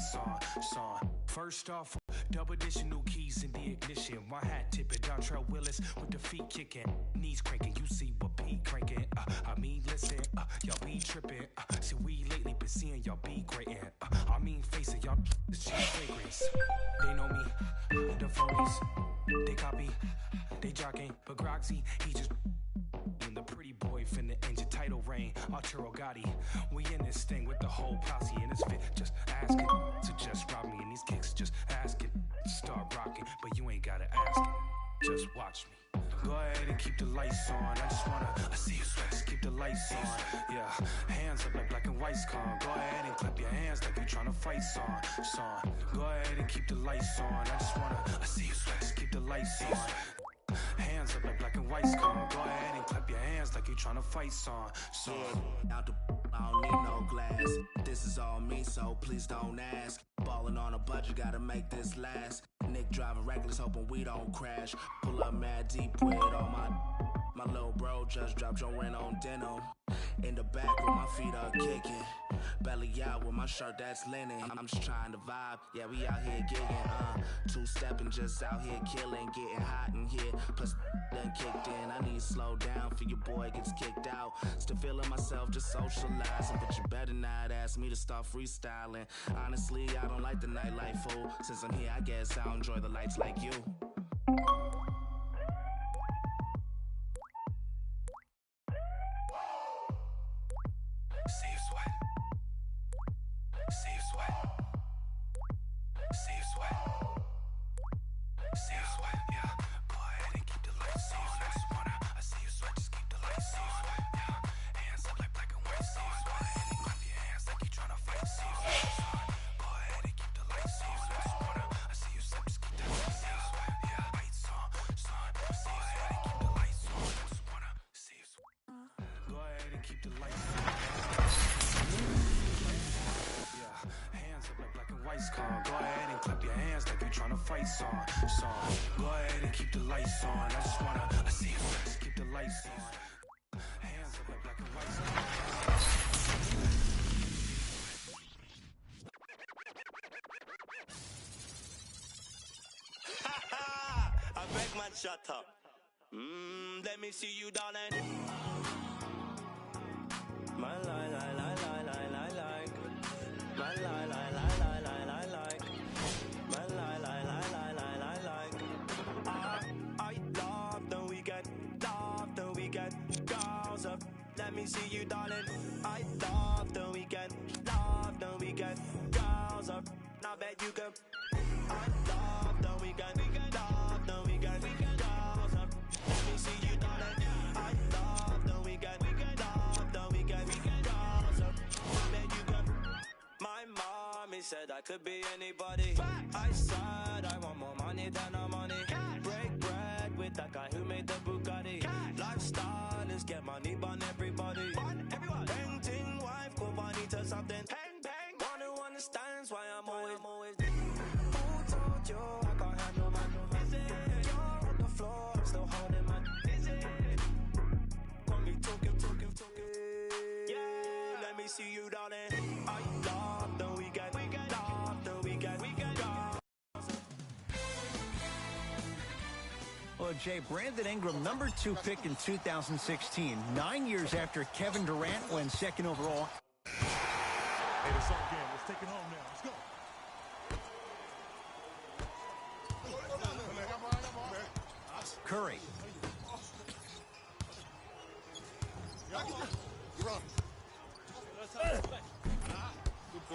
lights on. First off, double additional keys in the ignition. One hat tipping, Dontrell Willis with the feet kicking, knees cranking. You see what Pete cranking? I mean, listen, y'all be tripping. See, we lately been seeing y'all be grating. I mean, face it, y'all it's cheap fragrance. They know me, the phonies. They copy, they jogging, but Groxy, he just. The pretty boy finna end your title reign. Arturo Gotti, we in this thing with the whole posse and it's fit. Just asking to just rob me and these kicks just asking to start rocking, but you ain't gotta ask. Just watch me. Go ahead and keep the lights on. I just wanna see you sweat. Just keep the lights on. Yeah, hands up like black and white's con. Go ahead and clap your hands like you tryna fight song. Go ahead and keep the lights on. I just wanna see you sweat. Just keep the lights on. Hands up like black and white's con. Go ahead and clap your hands like you tryna fight song. Out the I don't need no glass. This is all me, so please don't ask. Ballin' on a budget, gotta make this last. Nick driving reckless, hoping we don't crash. Pull up mad deep with all my little bro just dropped your rent on denim. In the back with my feet up kicking. Belly out with my shirt that's linen. I'm just trying to vibe, yeah, we out here gigging. Two-stepping, just out here killing. Getting hot in here, plus done kicked in. I need to slow down for your boy gets kicked out. Still feeling myself, just socializing. But you better not ask me to start freestyling. Honestly, I don't like the nightlife, fool. Since I'm here, I guess I'll enjoy the lights like you. See you sweat. See you sweat. See you sweat. See you sweat. Yeah. Go ahead and keep the lights on. I just wanna see you sweat. Just keep the lights on. Yeah. Hands up like black and white. See you sweat. And clap your hands like you tryna fight. See you sweat. Go ahead and keep the lights on. I just wanna see you sweat. Just keep the lights on. Yeah. Lights on. See you sweat. Go ahead and keep the lights on. I just wanna see you sweat. Go ahead and keep the lights on. Go ahead and clap your hands like you tryna fight song. Go ahead and keep the lights on. I just wanna see you just keep the lights on. Hands up like black and white. I beg man, shut up. Let me see you, darling. My lie, lie, lie, lie, lie, lie, like. My lie, lie, lie, lie, lie, lie, like. My lie, lie, lie, lie, lie, lie, like. I love the weekend, girls up. Let me see you, darling. I love the weekend, girls up. Now bet you can. I love the weekend, girls up. Let me see you, darling. I love the weekend, girls up. Now bet you can. My mommy said I could be anybody. I said I want more money than no money. Break bread with that guy who made the Bugatti. Lifestyle is get money, burn everybody. Painting wife, go money to something. Bang, bang. One who understands why I'm always. Who told you I can't handle man? You're on the floor, I'm still holding man. Got me talking. Yeah, let me see you, darling. I love the weekend. Well, Jay, Brandon Ingram, #2 pick in 2016, 9 years after Kevin Durant went second overall. Hey, it's all game. Let's take it home now. Let's go. Curry.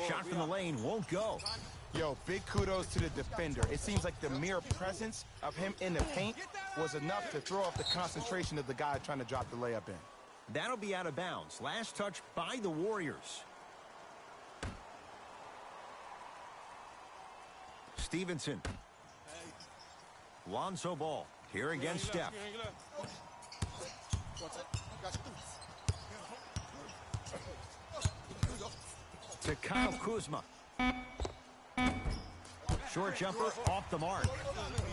Shot from the lane won't go. Yo, big kudos to the defender. It seems like the mere presence of him in the paint was enough to throw off the concentration of the guy trying to drop the layup in. That'll be out of bounds. Last touch by the Warriors. Stevenson. Lonzo Ball. Here against Steph. To Kyle Kuzma. Short jumper off the mark.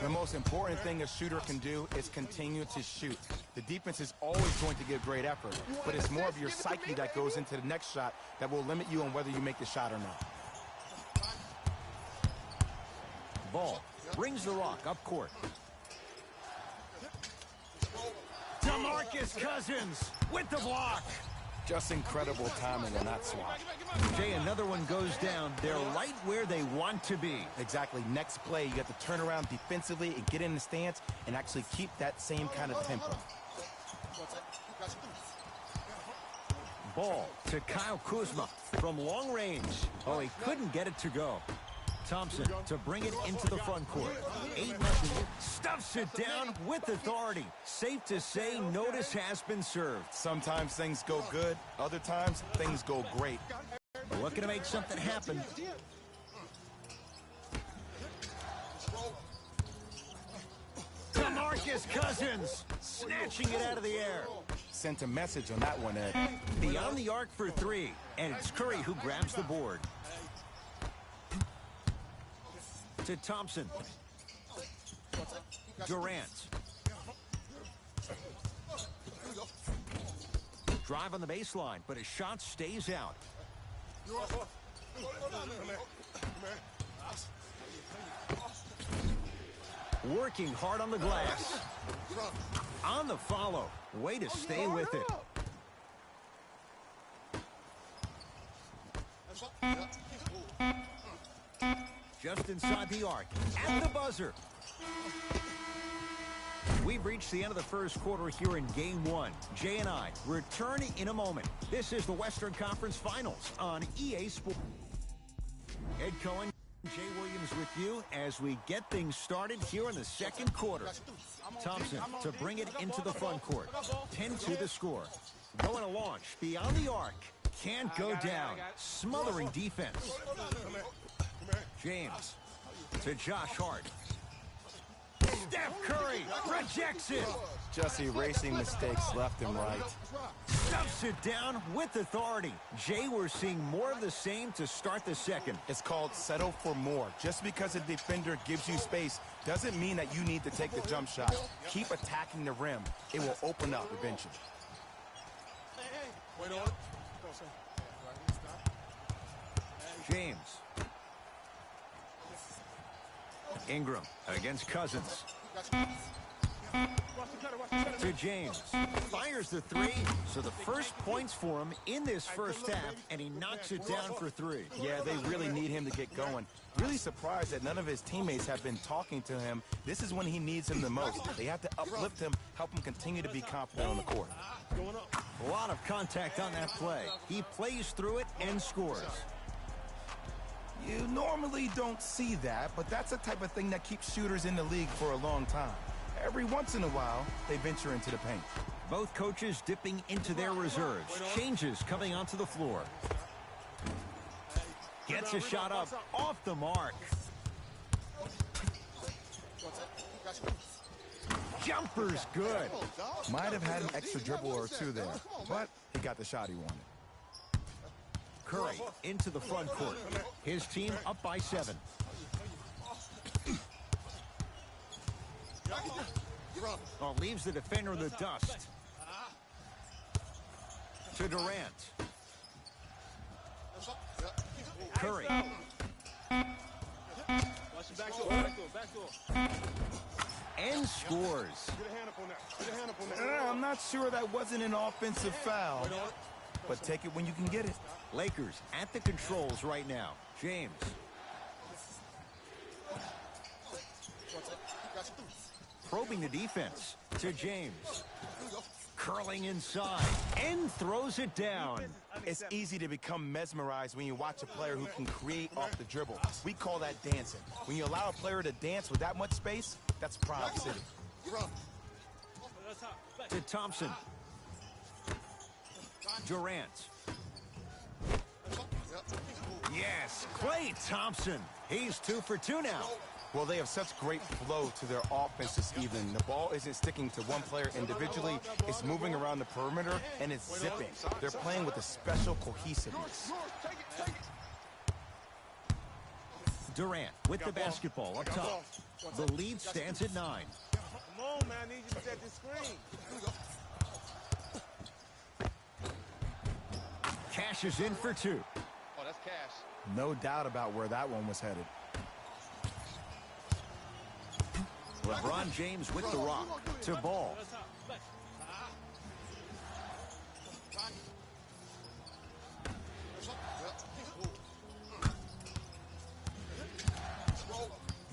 The most important thing a shooter can do is continue to shoot. The defense is always going to give great effort, but it's more of your psyche that goes into the next shot that will limit you on whether you make the shot or not. Ball brings the rock up court. DeMarcus Cousins with the block. Just incredible timing on that swap. Jay, another one goes down. They're right where they want to be. Exactly. Next play, you have to turn around defensively and get in the stance and actually keep that same kind of tempo. Ball to Kyle Kuzma from long range. Oh, he couldn't get it to go. Thompson to bring it into the front court. 8-0. Stuffs it down with authority. Safe to say, notice has been served. Sometimes things go good. Other times, things go great. Looking to make something happen. DeMarcus Cousins snatching it out of the air. Sent a message on that one, Ed. Beyond the arc for 3, and it's Curry who grabs the board. To Thompson. Durant. Drive on the baseline, but his shot stays out. Working hard on the glass. On the follow. Way to stay with it. Just inside the arc. At the buzzer. We've reached the end of the first quarter here in Game 1. Jay and I return in a moment. This is the Western Conference Finals on EA Sports. Ed Cohen, Jay Williams with you as we get things started here in the second quarter. Thompson to bring it into the front court. 10-2 the score. Going to launch beyond the arc. Can't go down. Smothering defense. James to Josh Hart. Steph Curry rejects it. Just erasing mistakes left and right. Stuffs it down with authority. Jay, we're seeing more of the same to start the second. It's called settle for more. Just because a defender gives you space doesn't mean that you need to take the jump shot. Keep attacking the rim. It will open up eventually. James. Ingram against Cousins. To James. Fires the 3, so the first points for him in this first half, and he knocks it down for 3. Yeah, they really need him to get going. Really surprised that none of his teammates have been talking to him. This is when he needs him the most. They have to uplift him, help him continue to be confident on the court. A lot of contact on that play. He plays through it and scores. You normally don't see that, but that's the type of thing that keeps shooters in the league for a long time. Every once in a while, they venture into the paint. Both coaches dipping into their reserves. Changes coming onto the floor. Gets a shot up off the mark. Jumper's good. Might have had an extra dribble or two there, but he got the shot he wanted. Curry into the front court. His team up by 7. Oh, leaves the defender in the dust. To Durant. Curry. And scores. I'm not sure that wasn't an offensive foul, but take it when you can get it. Lakers at the controls right now. James. Probing the defense to James. Curling inside and throws it down. It's easy to become mesmerized when you watch a player who can create off the dribble. We call that dancing. When you allow a player to dance with that much space, that's Proud City. To Thompson. Durant. Yes, Klay Thompson. He's 2 for 2 now. Well, they have such great flow to their offense this evening. The ball isn't sticking to one player individually. It's moving around the perimeter, and it's zipping. They're playing with a special cohesiveness. Durant with the basketball up top. The lead stands at 9. Come on, man. I need you to set the screen. Cash is in for 2. Oh, that's cash. No doubt about where that one was headed. LeBron James with the rock to ball.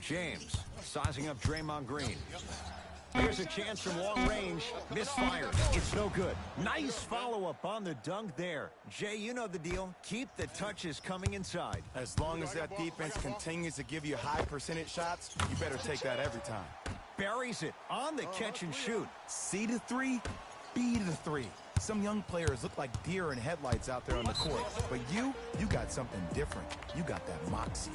James sizing up Draymond Green. Here's a chance from long range. Misfires. It's no good. Nice follow-up on the dunk there. Jay, you know the deal. Keep the touches coming inside. As long as that defense continues to give you high percentage shots, you better take that every time. Buries it on the catch and shoot. C to 3, B to 3. Some young players look like deer in headlights out there on the court. But you got something different. You got that moxie.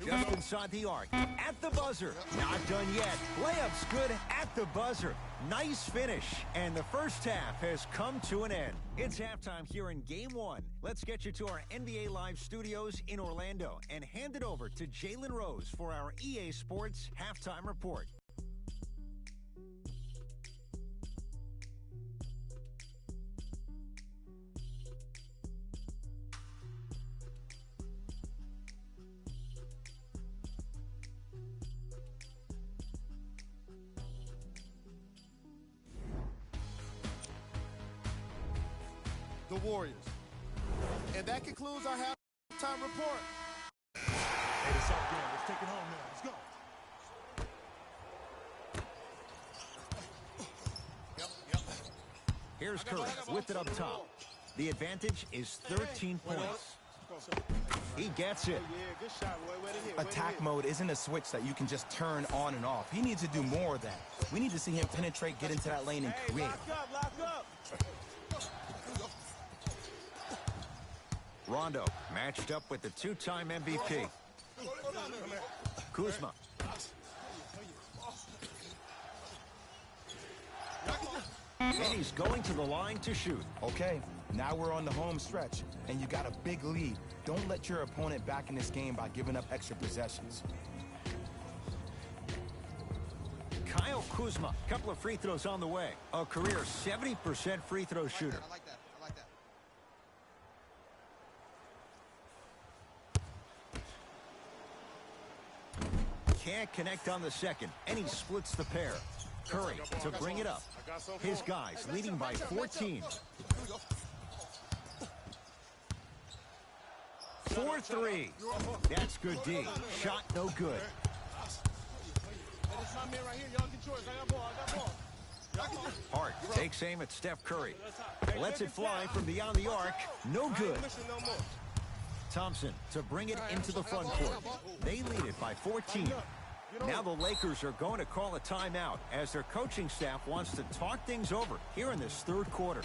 Just inside the arc. At the buzzer. Not done yet. Layup's good at the buzzer. Nice finish. And the first half has come to an end. It's halftime here in Game 1. Let's get you to our NBA Live studios in Orlando and hand it over to Jalen Rose for our EA Sports Halftime Report. The Warriors. And that concludes our halftime report. Hey, it's all game. Let's take it home now. Let's go. Here's Curry with it up top. The advantage is 13 points. He gets it. Attack mode isn't a switch that you can just turn on and off. He needs to do more of that. We need to see him penetrate, get into that lane, and create. Lock up. Rondo matched up with the two-time MVP. Kuzma. And he's going to the line to shoot. Okay, now we're on the home stretch, and you got a big lead. Don't let your opponent back in this game by giving up extra possessions. Kyle Kuzma, couple of free throws on the way. A career 70% free throw shooter. I like that. Can't connect on the second, and he splits the pair. Curry to bring it up. His guys leading by 14. 4-3. That's good D. Shot no good. Hart takes aim at Steph Curry. Lets it fly from beyond the arc. No good. Thompson to bring it into the front court. They lead it by 14. Now the Lakers are going to call a timeout as their coaching staff wants to talk things over here in this third quarter.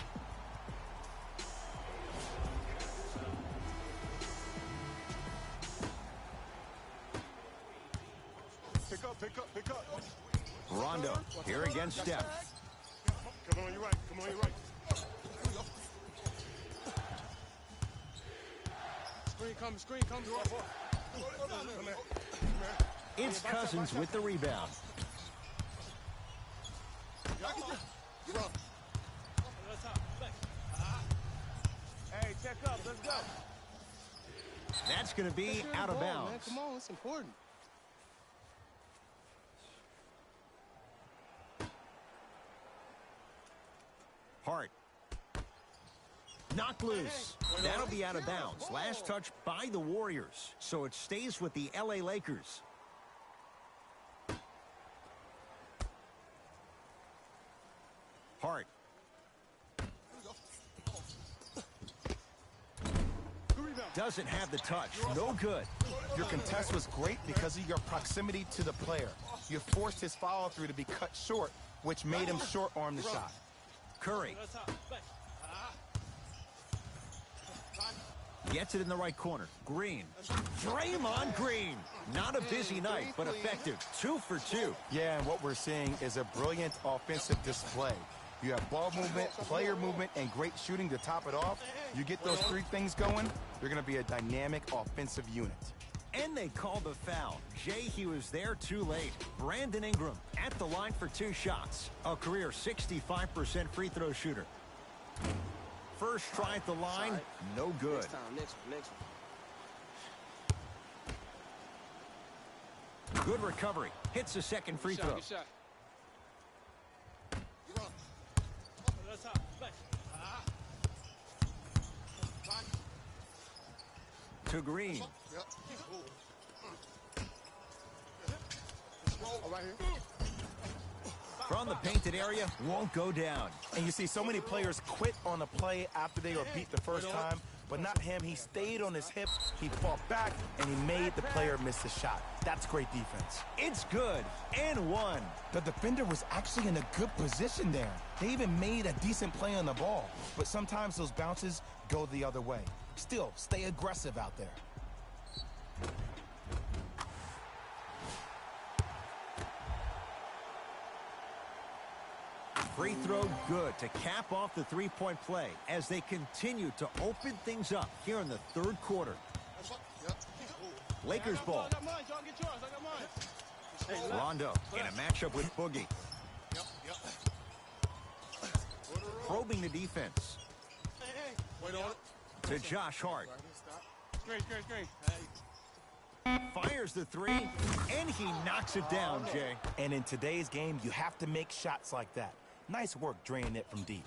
Pick up. Rondo here against Steph. Come on, you're right. Screen comes. It's Cousins with the rebound. Hey, check up. Let's go. That's going to be out of bounds. Man. Come on, it's important. Hart. Knocked loose. That'll be out of bounds. Last touch by the Warriors. So it stays with the LA Lakers. Hart. Doesn't have the touch. No good. Your contest was great because of your proximity to the player. You forced his follow-through to be cut short, which made him short-arm the shot. Curry. Gets it in the right corner. Green. Draymond Green. Not a busy night, but effective. 2 for 2. Yeah, and what we're seeing is a brilliant offensive display. You have ball movement, player movement, and great shooting to top it off. You get those three things going, you're going to be a dynamic offensive unit. And they called the foul. Jay, he was there too late. Brandon Ingram at the line for 2 shots. A career 65% free throw shooter. first try at the line, no good. Next one. Good recovery. Hits the second free throw. Good shot. To Green. From the painted area, won't go down. And you see so many players quit on a play after they were beat the first time, but not him. He stayed on his hip, he fought back, and he made the player miss the shot. That's great defense. It's good, and one. The defender was actually in a good position there. They even made a decent play on the ball, but sometimes those bounces go the other way. Still, stay aggressive out there. Free throw good to cap off the three-point play as they continue to open things up here in the third quarter. Lakers ball. Rondo in a matchup with Boogie. Probing the defense. To Josh Hart. Fires the three, and he knocks it down, Jay. And in today's game, you have to make shots like that. Nice work draining it from deep.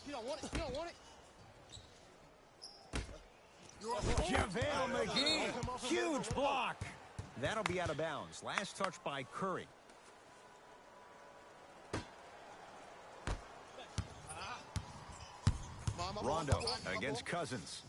You don't want it. You don't want it. JaVale McGee, huge block. That'll be out of bounds. Last touch by Curry. Rondo against Cousins.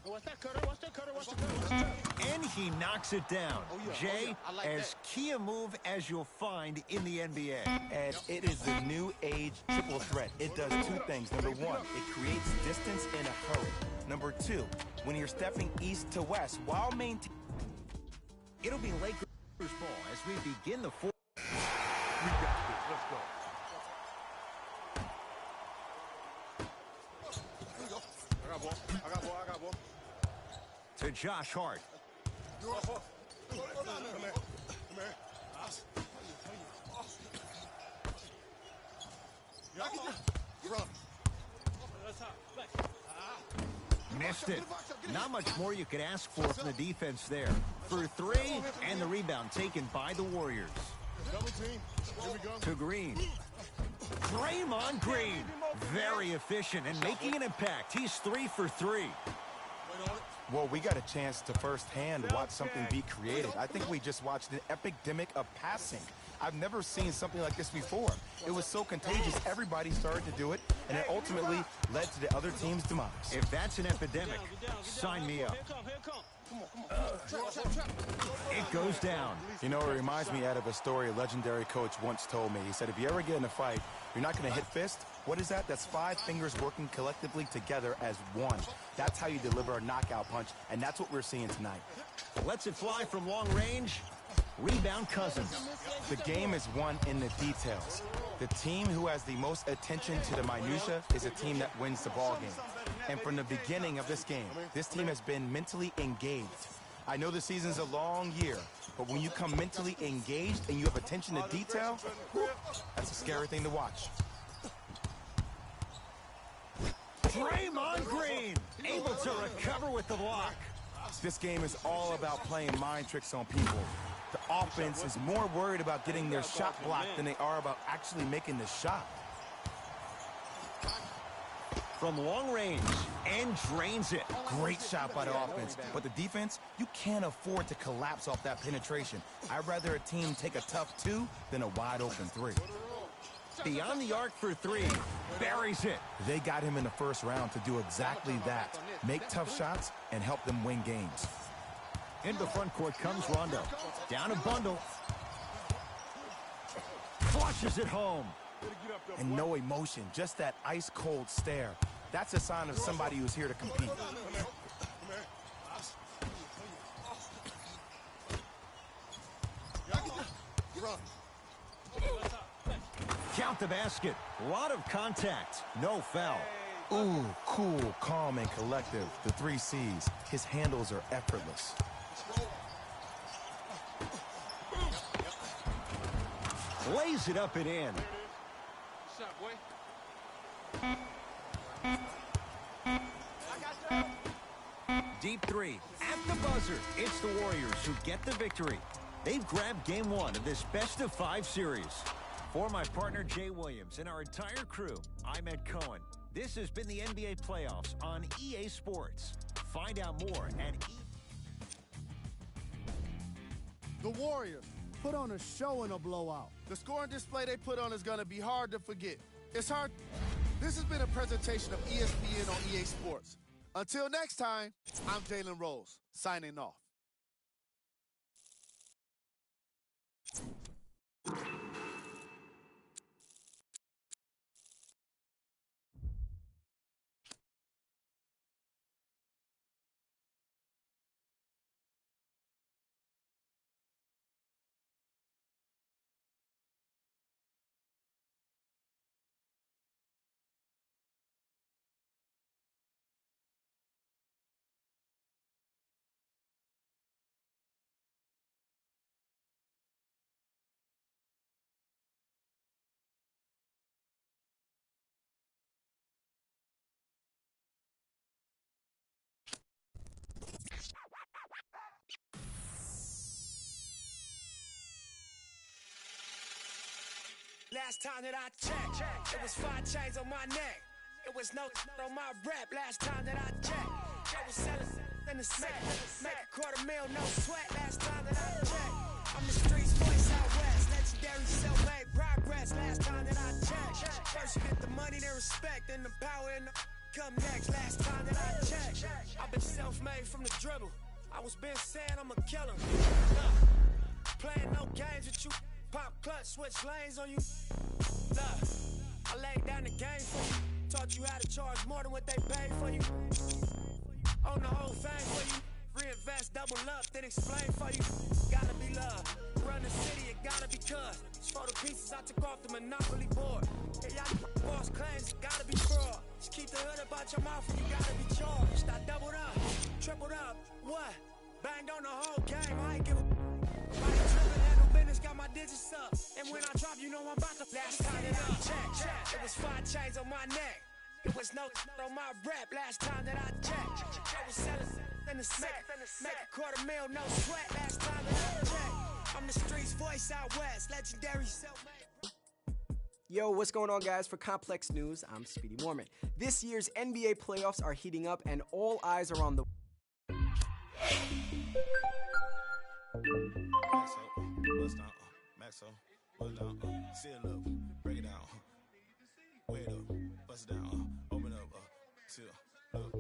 And he knocks it down. Jay, as key a move as you'll find in the NBA. And it is the new age triple threat. It does two things. Number one, it creates distance in a hurry. Number two, when you're stepping east to west while maintaining... It'll be Lakers ball as we begin the fourth. We got this. Let's go. I got ball. To Josh Hart. Come here. Missed it. Not much more you could ask for from the defense there. For three, and the rebound taken by the Warriors. Double team. Here we go. To Green. Draymond Green. Very efficient and making an impact. He's 3 for 3. Well, we got a chance to firsthand watch something be created. I think we just watched an epidemic of passing. I've never seen something like this before. It was so contagious, everybody started to do it, and it ultimately led to the other team's demise. If that's an epidemic, sign me up. It goes down. You know, it reminds me, Ed, of a story a legendary coach once told me. He said, if you ever get in a fight, you're not going to hit fist. What is that? That's 5 fingers working collectively together as one. That's how you deliver a knockout punch, and that's what we're seeing tonight. Lets it fly from long range. Rebound Cousins. The game is won in the details. The team who has the most attention to the minutia is a team that wins the ball game. And from the beginning of this game, this team has been mentally engaged. I know the season's a long year, but when you come mentally engaged and you have attention to detail, whew, that's a scary thing to watch. Draymond Green able to recover with the block. This game is all about playing mind tricks on people. The offense is more worried about getting their shot blocked than they are about actually making the shot. From long range, and drains it. Great shot by the offense, but the defense, you can't afford to collapse off that penetration. I'd rather a team take a tough 2 than a wide open 3. Beyond the arc for 3, buries it. They got him in the first round to do exactly that. Make tough shots and help them win games. Into the front court comes Rondo. Down a bundle. Flushes it home. And no emotion, just that ice-cold stare. That's a sign of somebody who's here to compete. Count the basket. A lot of contact. No foul. Ooh, cool, calm, and collective. The 3 C's. His handles are effortless. Lays it up and in. Deep three at the buzzer. It's the Warriors who get the victory. They've grabbed game one of this best-of-5 series. For my partner, Jay Williams, and our entire crew, I'm Ed Cohen. This has been the NBA playoffs on EA Sports. Find out more at The Warriors put on a show in a blowout. The scoring display they put on is going to be hard to forget. It's hard. This has been a presentation of ESPN on EA Sports. Until next time, I'm Jalen Rose, signing off. Last time that I checked, it was 5 chains on my neck. It was no on my rep. Last time that I checked, I was selling in the set. Make $250,000, no sweat. Last time that I checked, I'm the streets voice out west. Legendary self-made progress. Last time that I checked, first you get the money, then respect, then the power and the come next. Last time that I checked, I've been self-made from the dribble. I was been saying I'm a killer. Playing no games with you. Pop clutch, switch lanes on you. Look, I laid down the game for you. Taught you how to charge more than what they paid for you. Own the whole thing for you. Reinvest, double up, then explain for you. Gotta be love. Run the city, it gotta be cuz. Just for the pieces I took off the monopoly board. Yeah, y'all false claims, it gotta be fraud. Just keep the hood about your mouth and you gotta be charged. I doubled up, tripled up, what? Banged on the whole game, I ain't give a got my digits up, and when I drop, you know I'm about to. Last time that I checked, it was 5 chains on my neck. It was no on my rep. Last time that I checked, I was selling in the set. Make $250,000, no sweat. Last time that I checked, I'm the streets voice out west. Legendary self-made. Yo, what's going on, guys? For Complex News, I'm Speedy Mormon. This year's NBA playoffs are heating up, and all eyes are on the. Maxo, bust down, seal up, break it down, weigh it up, bust it down, open up, seal up,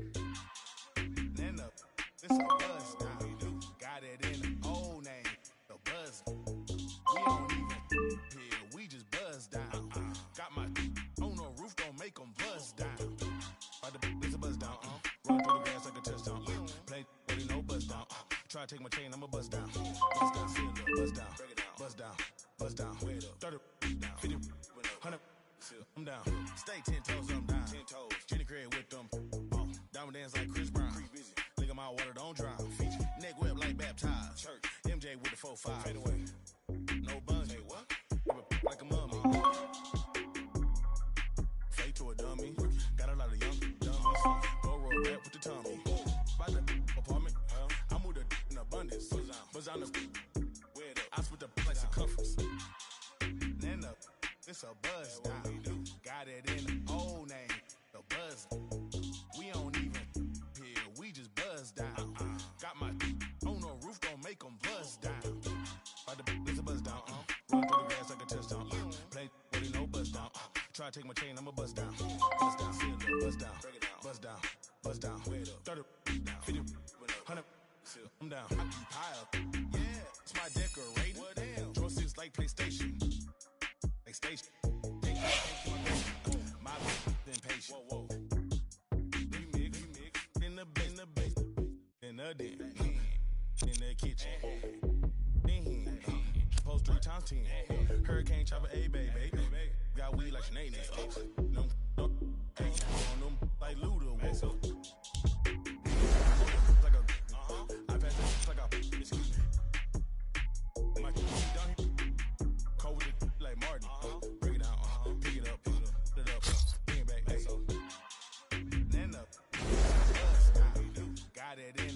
then up, this a buzz down, got it in the old name, the buzz, we don't even here, we just buzz down, got my on the roof, don't make them buzz down, it's a buzz down, run through the grass like a touchdown, play, but you know buzz down, try to take my chain, I'ma buzz down, seal up, buzz down, break it down, buzz down. Bust down, 30 down, 50, 100, I'm down. Stay 10 toes, I'm down. 10 toes. Jenny Craig with them. Diamond dance like Chris Brown. Lick my water, don't drown. Neck whip like baptized. Church. MJ with the 4-5. Fade away. No buns. Hey, what? Like a mummy. Fade to a dummy. Got a lot of young dummies. Go roll rap with the tummy. By the apartment. I moved in abundance. Buzz on the. I split the like circumference. Then up, it's a buzz down. Got it in the old name, the buzz. We don't even here, we just buzz down. Got my on the roof, don't make them buzz down. It's a buzz down. Run through the grass like a touchdown. Play, but you know buzz down. Try to take my chain, I'ma buzz down. Buzz down, seal up, buzz down, buzz down, buzz down. 30, 50, 100, I'm down. I keep high up. It's my decorator. What damn? Draw 6 like PlayStation. Like station. My impatient. Whoa. Remix. In the base. In the den. In the kitchen. Post 3 times 10. Hurricane chopper, a baby. Got weed like Sinead. No. On them like Luda. Like a. I pass it like a. My down here, cold with it like Martin. Break it down, pick it up, put it up, bring it back, then up. Got it in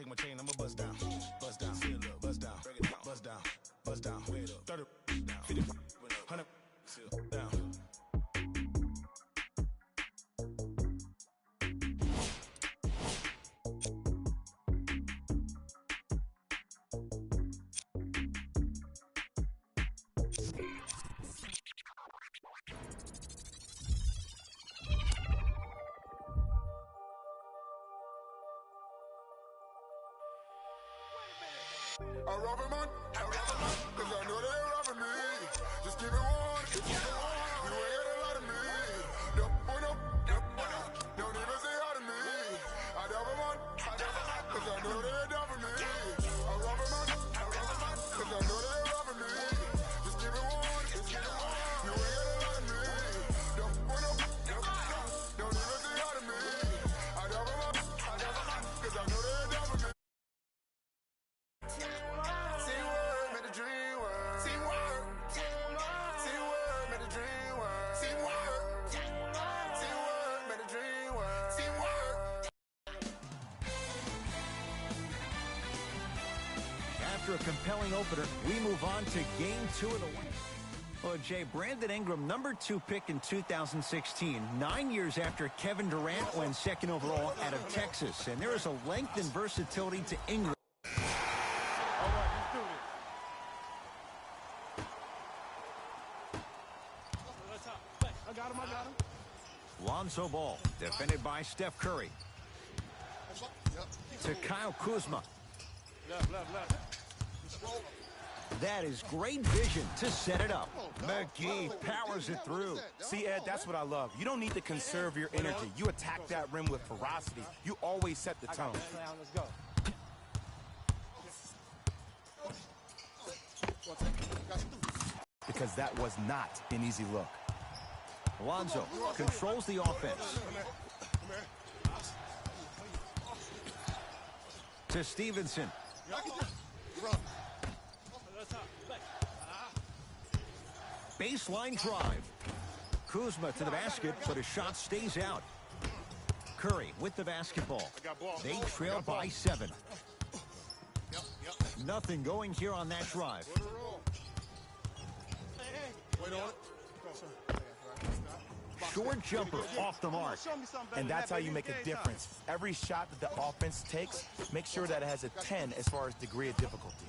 take my chain, I'ma bust down. Bust down, bust down, bust down, bust down. 30, 50, 100, down. I rob a man, cause I know they're robbing me. Just give me one, you ain't got a lot of me. Don't even say hi to me. I rob a man, cause I know they're robbing me. I rob a man, cause I know they're robbing me. Just give me one, you ain't got a lot of me. Don't even say hi to me. I rob a man, cause I know they're robbing me. After a compelling opener, we move on to Game 2 of the week. Well, Jay, Brandon Ingram, number 2 pick in 2016, 9 years after Kevin Durant went second overall out of Texas. And there is a length and versatility to Ingram. All right, let's do this. I got him. Lonzo Ball, defended by Steph Curry. To Kyle Kuzma. Left. That is great vision to set it up. McGee powers it through. See, Ed, that's what I love. You don't need to conserve your energy. You attack that rim with ferocity. You always set the tone. Let's go. Because that was not an easy look. Lonzo controls the offense. To Stevenson. Baseline drive. Kuzma to the basket, but his shot stays out. Curry with the basketball. They trail by 7. Nothing going here on that drive. Short jumper off the mark. And that's how you make a difference. Every shot that the offense takes, make sure that it has a 10 as far as degree of difficulty.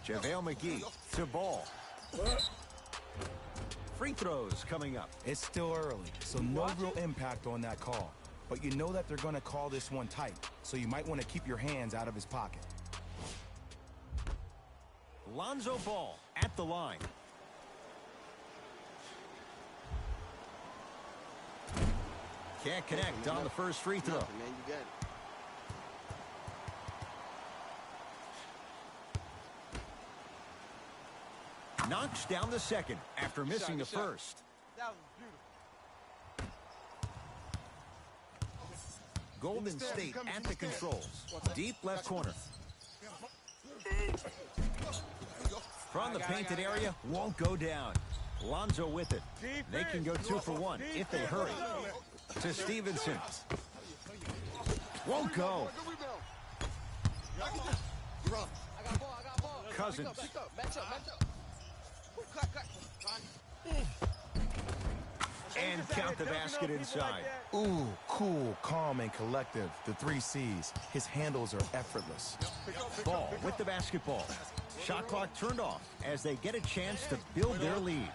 JaVale McGee to Ball. Free throws coming up. It's still early, so no real impact on that call. But you know that they're going to call this one tight, so you might want to keep your hands out of his pocket. Lonzo Ball at the line. Can't connect on the first free throw. Man, you got it. Knocks down the second after missing the first. That was beautiful. Golden State at the controls. Deep left corner. From the painted area, won't go down. Lonzo with it. They can go 2 for 1 if they hurry. To Stevenson. Won't go. Cousins. And count the basket inside. Ooh, cool, calm, and collective. The 3 C's. His handles are effortless. Ball with the basketball. Shot clock turned off as they get a chance to build their lead.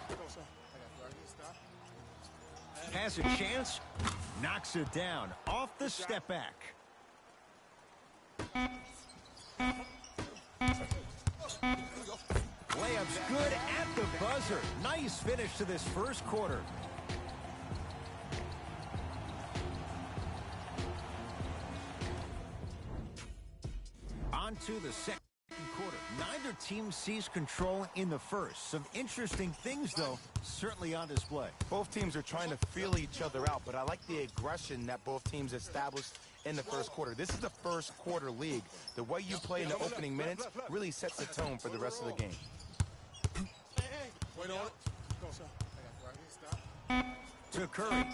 Has a chance, knocks it down off the step back. Layup's good at the buzzer. Nice finish to this first quarter. On to the second quarter. Neither team sees control in the first. Some interesting things, though, certainly on display. Both teams are trying to feel each other out, but I like the aggression that both teams established in the first quarter. This is the first quarter league. The way you play in the opening minutes really sets the tone for the rest of the game. Wait on it. To Curry.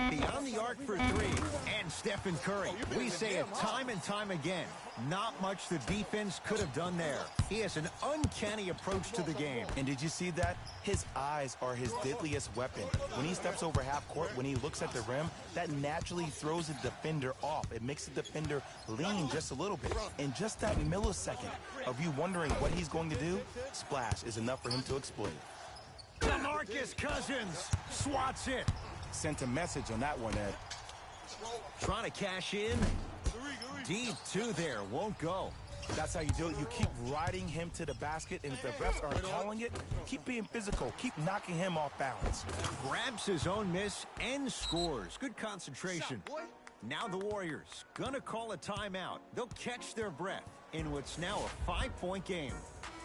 Beyond the arc for three. And Stephen Curry. We say it time and time again. Not much the defense could have done there. He has an uncanny approach to the game. And did you see that? His eyes are his deadliest weapon. When he steps over half court, when he looks at the rim, that naturally throws the defender off. It makes the defender lean just a little bit. And just that millisecond of you wondering what he's going to do, splash is enough for him to exploit. DeMarcus Cousins swats it. Sent a message on that one, Ed. Trying to cash in. Deep two there, won't go. That's how you do it. You keep riding him to the basket, and if the refs aren't calling it, keep being physical. Keep knocking him off balance. Grabs his own miss and scores. Good concentration. Now the Warriors gonna call a timeout. They'll catch their breath in what's now a 5-point game.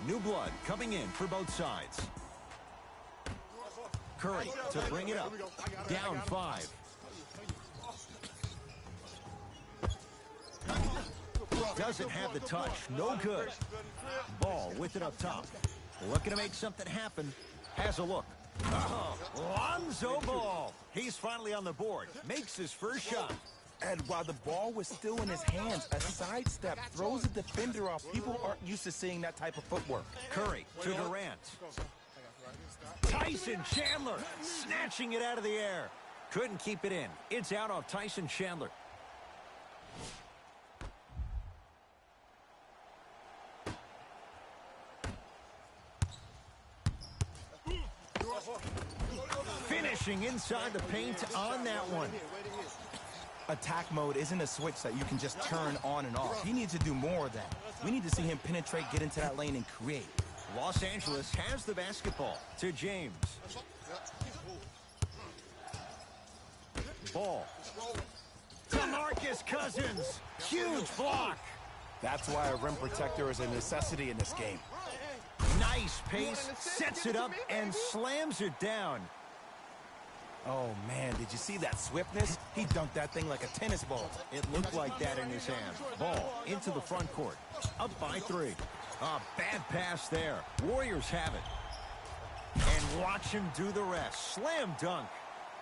New blood coming in for both sides. Curry to bring it up. Down 5. Doesn't have the touch. No good. Ball with it up top. Looking to make something happen. Has a look. Oh, Lonzo Ball. He's finally on the board. Makes his first shot. And while the ball was still in his hands, a sidestep throws the defender off. People aren't used to seeing that type of footwork. Curry to Durant. Tyson Chandler snatching it out of the air. Couldn't keep it in. It's out off Tyson Chandler. Finishing inside the paint on that one. Attack mode isn't a switch that you can just turn on and off. He needs to do more of that. We need to see him penetrate, get into that lane, and create. Los Angeles has the basketball to James. Ball. DeMarcus Cousins. Huge block. That's why a rim protector is a necessity in this game. Nice pace. Sets it up and slams it down. Oh, man, did you see that swiftness? He dunked that thing like a tennis ball. It looked like that in his hand. Ball into the front court. Up by 3. A bad pass there. Warriors have it. And watch him do the rest. Slam dunk.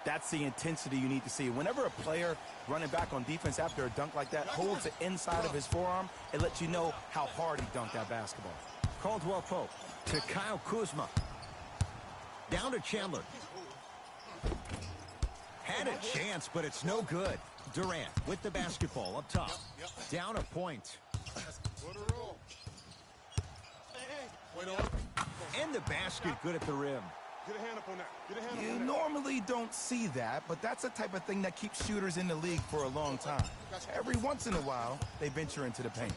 That's the intensity you need to see. Whenever a player running back on defense after a dunk like that holds the inside of his forearm, it lets you know how hard he dunked that basketball. Caldwell Pope to Kyle Kuzma. Down to Chandler. Had a chance, but it's no good. Durant with the basketball up top. Down a point. And the basket good at the rim. Get a hand up on that. Get a hand up on You that. normally don't see that, but that's the type of thing that keeps shooters in the league for a long time. Every once in a while, they venture into the paint.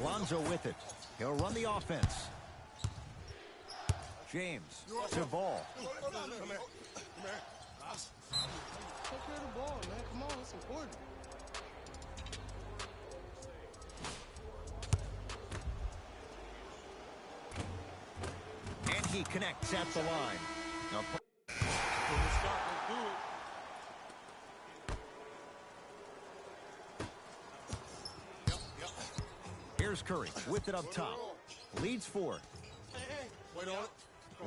Lonzo with it. He'll run the offense. James to Ball. Take care of the ball, man. Come on, it's important. And he connects at the line. Now, here's Curry with it up top. Leads 4. Wait on it.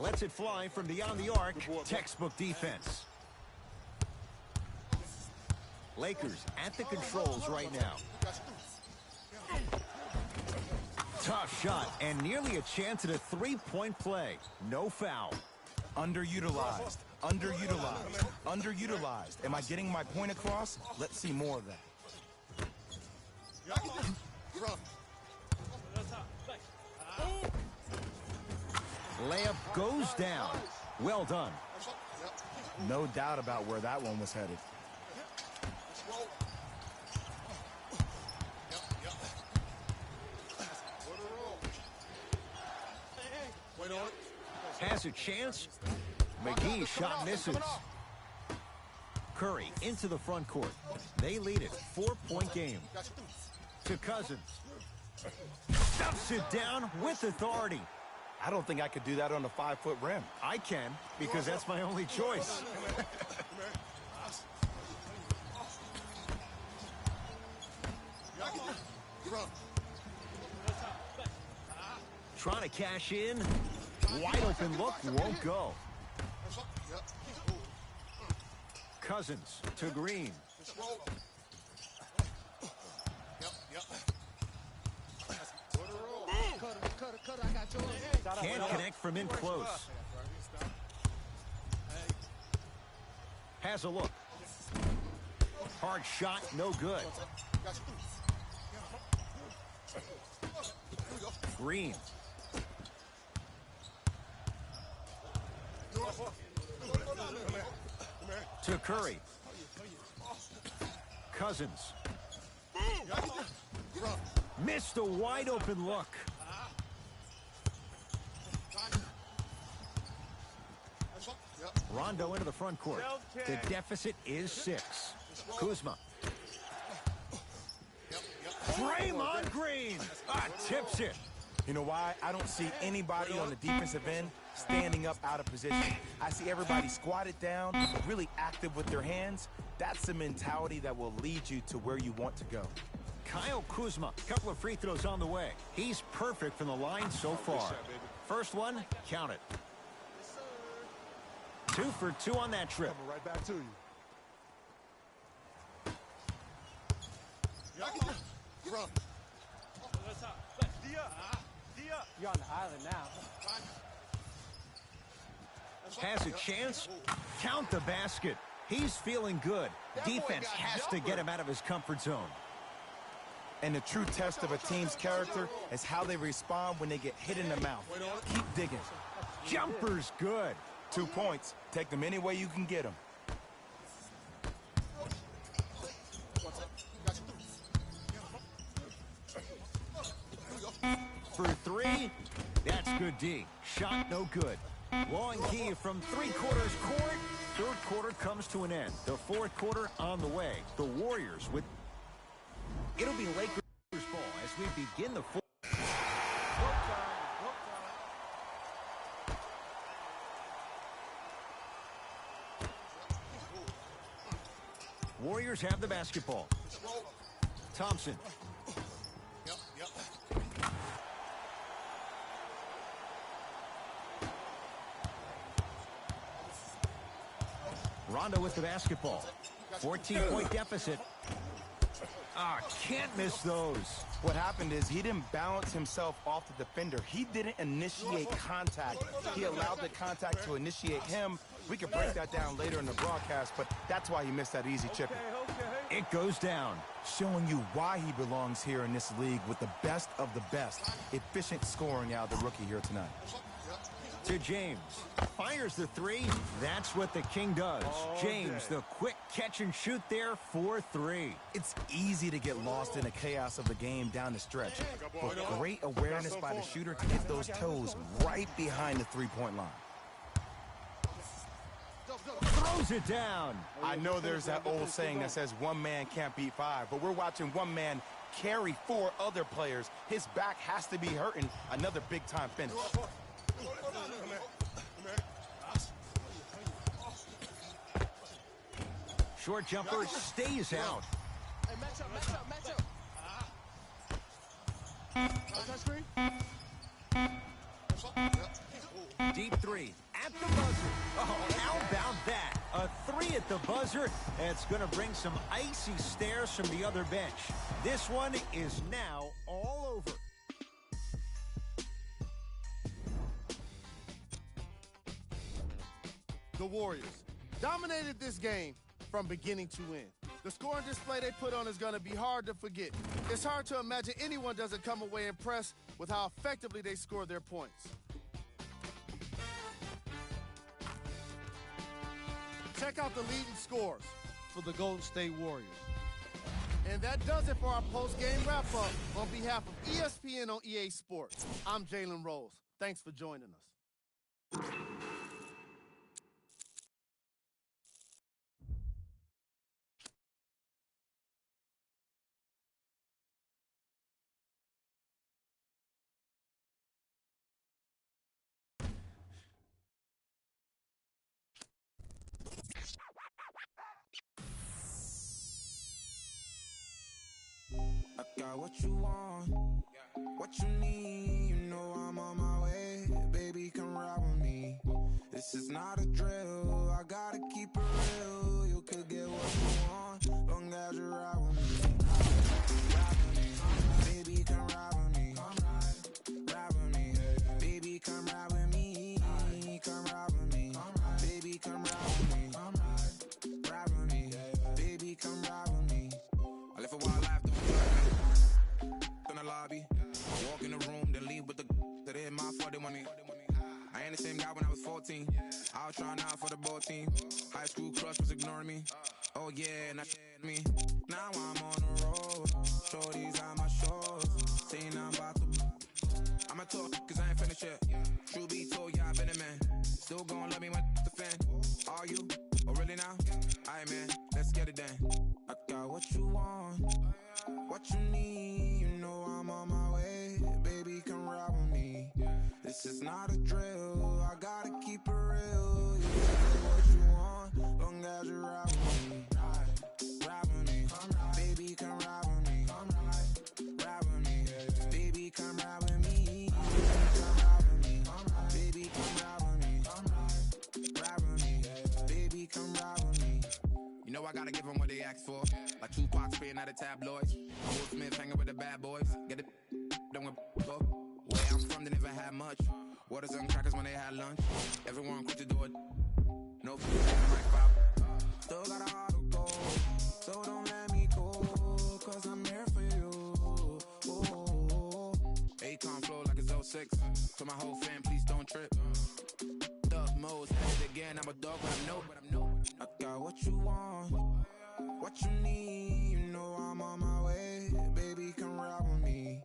Lets it fly from beyond the arc. Textbook defense. Lakers at the controls right now. Tough shot and nearly a chance at a 3-point play. No foul. Underutilized, underutilized, underutilized. Am I getting my point across? Let's see more of that. Layup goes down. Well done. No doubt about where that one was headed. Has a chance. McGee shot misses. Curry into the front court. They lead it. 4-point game. To Cousins. Stuffs it down with authority. I don't think I could do that on a 5-foot rim. I can, because that's my only choice. Trying to cash in. Wide open look, won't go. Cousins to Green. Can't connect from in close. Has a look. Hard shot, no good. Green. To Curry. Cousins. Missed a wide open look. Rondo into the front court. The deficit is 6. Kuzma. Draymond Green tips it. You know why? I don't see anybody on the defensive end standing up out of position. I see everybody squatted down, really active with their hands. That's the mentality that will lead you to where you want to go. Kyle Kuzma, couple of free throws on the way. He's perfect from the line so far. First one, count it. 2 for 2 on that trip. Coming right back to you. You're on the island now. Has a chance. Count the basket. He's feeling good. Defense has to get him out of his comfort zone. And the true test of a team's character is how they respond when they get hit in the mouth. Keep digging. Jumper's good. 2 points. Take them any way you can get them. For 3, that's good D. Shot no good. Long key from 3/4 court. Third quarter comes to an end. The fourth quarter on the way. The Warriors with... It'll be Lakers ball as we begin the fourth. Warriors have the basketball. Thompson. Rondo with the basketball. 14-point deficit. Can't miss those. What happened is he didn't balance himself off the defender. He didn't initiate contact. He allowed the contact to initiate him. We can break that down later in the broadcast, but that's why he missed that easy chipper. It goes down. Showing you why he belongs here in this league with the best of the best. Efficient scoring out of the rookie here tonight. To James. Fires the 3. That's what the King does. James, the quick catch and shoot there for 3. It's easy to get lost in the chaos of the game down the stretch. But great awareness by the shooter to get those toes right behind the three-point line. Throws it down. I know there's that old saying that says one man can't beat 5, but we're watching one man carry 4 other players. His back has to be hurting. Another big-time finish. Short jumper stays out. Hey, match up. Deep 3 at the buzzer. How about that? A 3 at the buzzer. It's going to bring some icy stares from the other bench. This one is now all over. The Warriors dominated this game from beginning to end. The scoring display they put on is going to be hard to forget. It's hard to imagine anyone doesn't come away impressed with how effectively they score their points. Check out the leading scores for the Golden State Warriors. And that does it for our post-game wrap-up. On behalf of ESPN on EA Sports, I'm Jalen Rose. Thanks for joining us. I got what you want, what you need. You know I'm on my way, baby, come ride with me. This is not a drill, I gotta keep it real. You could team. I was trying out for the boat team. High school crush was ignoring me. Oh yeah, and that me. Now I'm on the road. Shorties on my shows. Saying I'm about to. I'ma talk cause I ain't finished yet. True be told, yeah, I've been a man. Still gon' love me when the fan. Are you? Oh really now? Aight man, let's get it done. I got what you want, what you need. You know I'm on my way. Baby, come ride with me. This is not a drill. I gotta keep it real. You get what you want, long as you ride with me. Ride with me. Baby, come ride with me. Ride with me. Baby, come ride with me. Come ride with me. Baby, come ride with me. Ride with me. Baby, come ride with me. You know I gotta give them what they asked for. Like Tupac spitting out of tabloids. Will Smith hanging with the bad boys. Get it done with where I'm from, they never had much. Waters and crackers when they had lunch. Everyone quick to do it. No food in my crowd. Still got a heart of gold. So don't let me go, cause I'm here for you. Akon flow like it's 06. To my whole fam, please don't trip. Thug modes, had it again. I'm a dog, but I'm no. I got what you want, what you need. You know I'm on my way. Baby, come ride with me.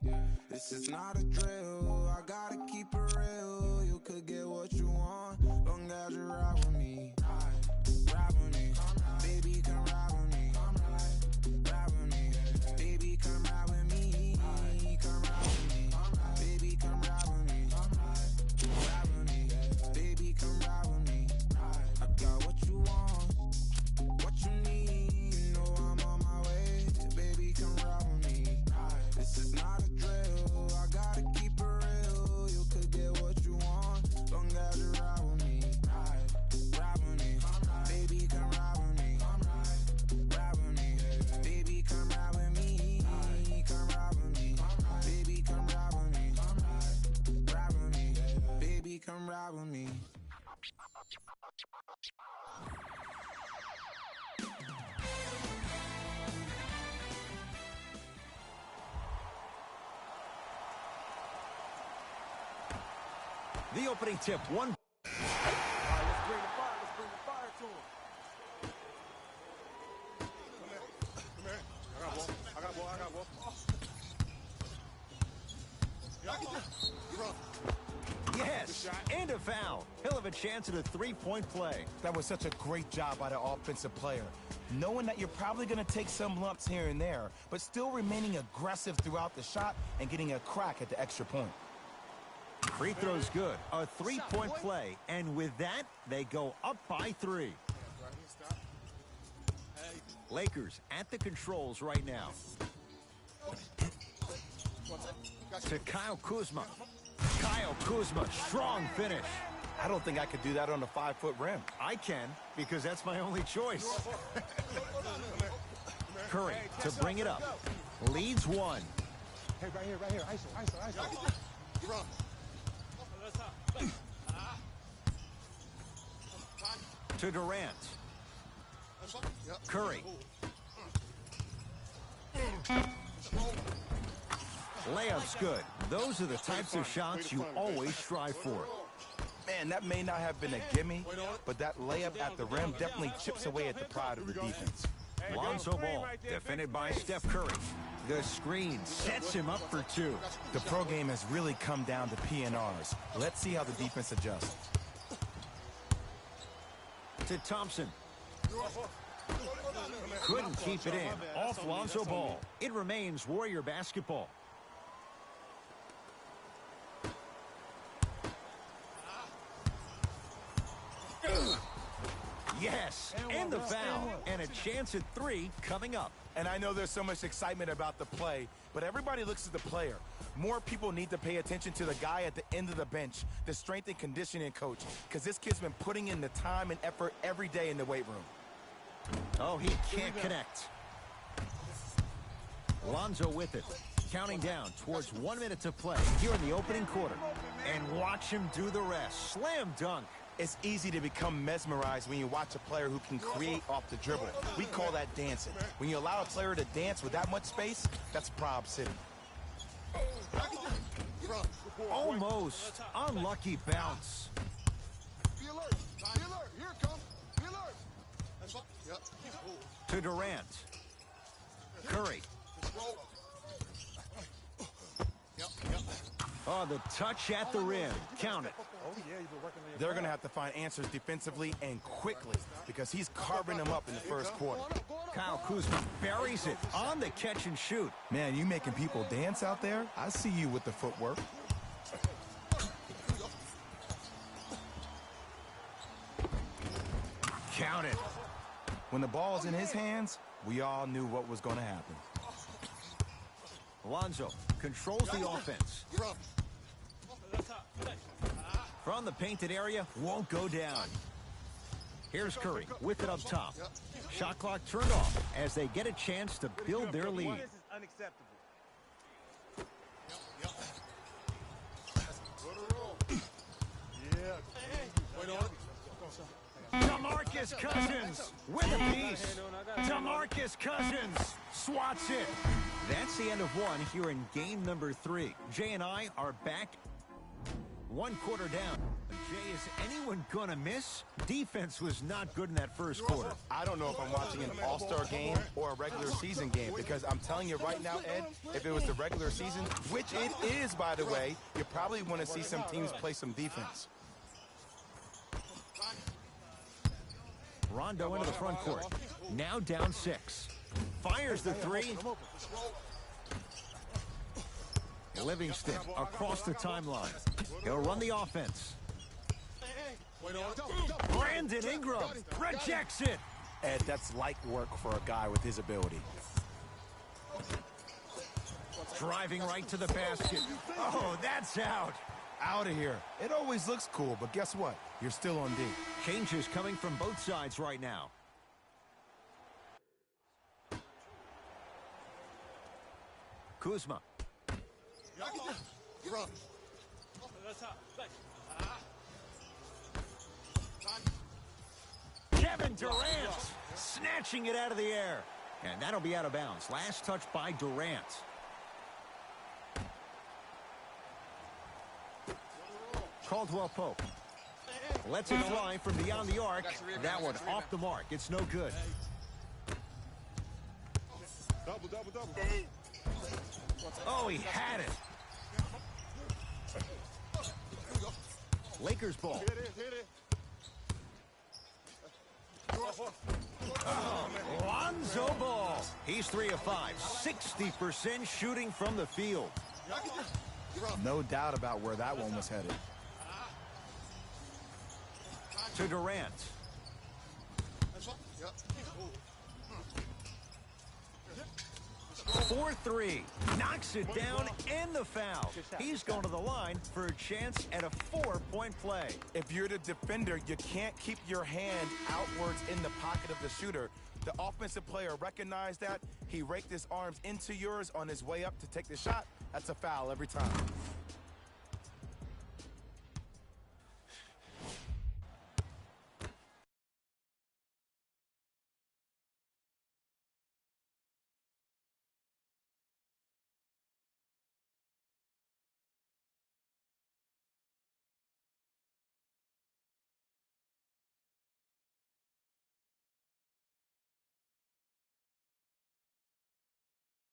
This is not a drill. I gotta keep it real. You could get what you want, long as you ride with me. Ride with me. Baby, come ride with me. Ride with me. Baby, come ride with me. Come ride with me. Baby, come ride with me. Ride with me. Baby, come ride with me. I got what you want, what you need. You know I'm on my way. Baby, come ride with me. This is not a drill. I gotta keep it real. You could get what you want, long as you ride with me. Ride with me. Baby, come ride with me. Ride with me. Baby, come ride with me. Come ride with me. Baby, come ride with me. Ride with me. Baby, come ride with me. The opening tip, one. All right, let's bring the fire. Let's bring the fire to him. Come here. I got ball. You're up. Yes, and a foul. He'll have a chance at a three-point play. That was such a great job by the offensive player. Knowing that you're probably going to take some lumps here and there, but still remaining aggressive throughout the shot and getting a crack at the extra point. Free throw's good. A three-point play. And with that, they go up by 3. Lakers at the controls right now. To Kyle Kuzma. Kyle Kuzma, strong finish. I don't think I could do that on a 5-foot rim. I can, because that's my only choice. Curry to bring it up. Leads 1. Hey, right here. ISO. You're up. To Durant. Curry. Layup's good. Those are the types of shots you always strive for. Man, that may not have been a gimme, but that layup at the rim definitely chips away at the pride of the defense. Lonzo Ball, defended by Steph Curry. The screen sets him up for 2. The pro game has really come down to PNRs. Let's see how the defense adjusts. To Thompson. Couldn't keep it in. Off Lonzo Ball. It remains Warrior basketball. Yes, and the foul, and a chance at 3 coming up. And I know there's so much excitement about the play, but everybody looks at the player. More people need to pay attention to the guy at the end of the bench, the strength and conditioning coach, because this kid's been putting in the time and effort every day in the weight room. Oh, he can't connect. Lonzo with it. Counting down towards 1 minute to play here in the opening quarter. And watch him do the rest. Slam dunk. It's easy to become mesmerized when you watch a player who can create off the dribble. We call that dancing. When you allow a player to dance with that much space, that's Prob City. Almost. Unlucky bounce. To Durant. Curry. Oh, the touch at the rim. Count it. They're going to have to find answers defensively and quickly because he's carving them up in the first quarter. Kyle Kuzma buries it on the catch and shoot. Man, you making people dance out there? I see you with the footwork. Count it. When the ball's in his hands, we all knew what was going to happen. Alonzo controls the offense. From the painted area, won't go down. Here's Curry with it up top. Shot clock turned off as they get a chance to build their lead. This is unacceptable. DeMarcus Cousins with a piece. DeMarcus Cousins swats it. That's the end of one here in game number 3. Jay and I are back. 1 quarter down. Jay, is anyone gonna miss? Defense was not good in that first quarter. I don't know if I'm watching an all-star game or a regular season game because I'm telling you right now, Ed, if it was the regular season, which it is, by the way, you probably want to see some teams play some defense. Rondo into the front court. Now down 6. Fires the 3. Livingston across the timeline. He'll run the offense. Brandon Ingram rejects it. Ed, that's light work for a guy with his ability. Driving right to the basket. Oh, that's out. Out of here. It always looks cool, but guess what? You're still on D. Changes coming from both sides right now. Kuzma. Kevin Durant snatching it out of the air. And that'll be out of bounds. Last touch by Durant. Caldwell Pope lets it fly from beyond the arc. That one off the mark. It's no good. Double. Oh, he had it. Lakers ball. Oh, Lonzo Ball. He's 3 of 5. 60% shooting from the field. No doubt about where that one was headed. To Durant. For 3. Knocks it down and the foul. He's going to the line for a chance at a 4-point play. If you're the defender, you can't keep your hand outwards in the pocket of the shooter. The offensive player recognized that. He raked his arms into yours on his way up to take the shot. That's a foul every time.